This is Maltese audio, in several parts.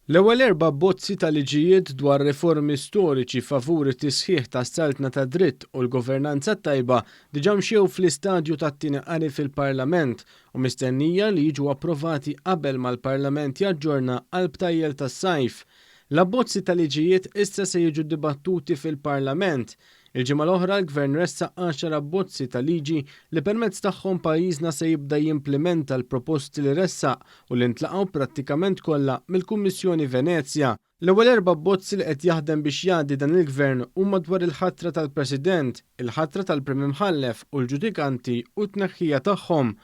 L-ewwel erba abbozzi tal-liġijiet dwar riformi storiċi favur it-tisħiħ tas-saltna tad-dritt u l-governanza tajba diġà mxew fl-istadju tat-tieni qari fil-Parlament u mistennija li jiġu approvati qabel mal-Parlament jaġġorna għall-btajjel tas-sajf. L-abbozzi tal-liġijiet issa se jiġu dibattuti fil-Parlament. Il-ġimgħa l-oħra l-Gvern ressaq 10 abbozzi ta' liġi li permezz tagħhom pajjiżna se jibda jimplementa l-proposti li ressaq u li ntlaqgħu prattikament kollha mill-Kummissjoni Venezja. L-ewwel erba' abbozzi li qed jaħdem biex jgħaddi dan il-Gvern huma dwar il-ħatra tal-President, il-ħatra tal-Prim Imħallef u l-ġudikanti u t-tneħħija tagħhom.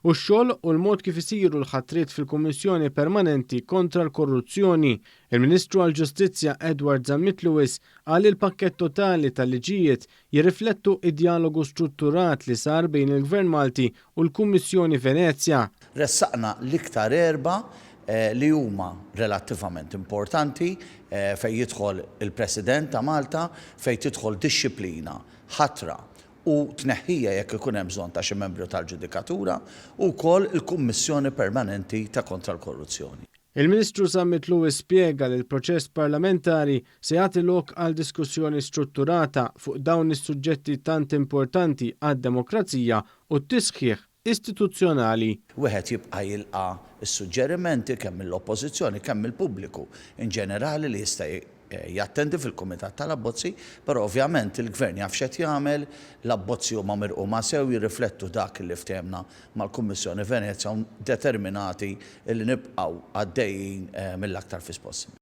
U x-xogħol u l-mod kif isiru l-ħatriet fil-Kummissjoni Permanenti kontra l-Korruzzjoni. Il-Ministru għall-Ġustizzja Edward Lewis qal il-pakkett totali tal-liġijiet jirriflettu id-dialogu strutturat li sar bejn il-Gvern Malti u l-Kummissjoni Venezja. Ressaqna l-iktar erba li huma relattivament importanti fejn jidħol il-President ta' Malta, fejn tidħol dixxilpina, ħatra u tneħħija jekk ikun hemm bżonn ta' xi membru tal-ġudikatura u wkoll il-Kummissjoni Permanenti ta' kontra l-Korruzzjoni. Il-Ministru Lewis spjega li l-proċess parlamentari se jagħti lok għal diskussjoni strutturata fuq dawn is-suġġetti tant importanti għad-demokrazija u t-tisħiħ istituzzjonali. Wieħed jibqa' jilqa' s-suġġerimenti kemm mill-Oppożizzjoni kemm mill-pubbliku in ġenerali li jista' jattendi fil-Kumitat tal-Abbozzi, però ovvjament il-Gvern jaf x'qed jagħmel, l-abbozzi huma mirquma sew jirriflettu dak li ftehemna mal-Kummissjoni Venezja u determinati li nibqgħu għaddejjin mill-aktar fis possibbli.